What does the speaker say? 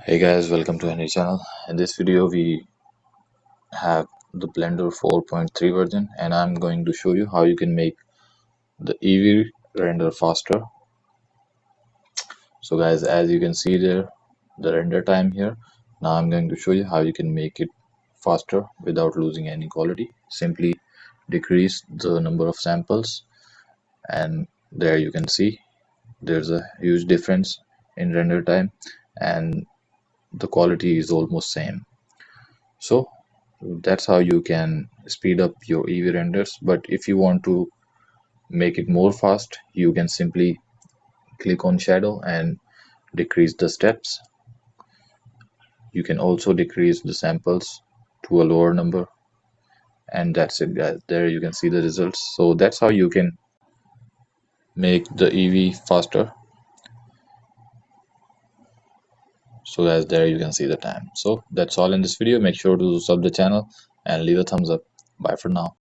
Hey guys, welcome to a new channel. In this video, we have the Blender 4.3 version, and I'm going to show you how you can make the EEVEE render faster. So guys, as you can see there, the render time here. Now I'm going to show you how you can make it faster without losing any quality. Simply decrease the number of samples, and there you can see there's a huge difference in render time, and the quality is almost same. So that's how you can speed up your EV renders. But if you want to make it more fast, you can simply click on shadow and decrease the steps. You can also decrease the samples to a lower number, and that's it guys. There you can see the results. So that's how you can make the EV faster. So guys, there you can see the time. So that's all in this video. Make sure to sub the channel and leave a thumbs up. Bye for now.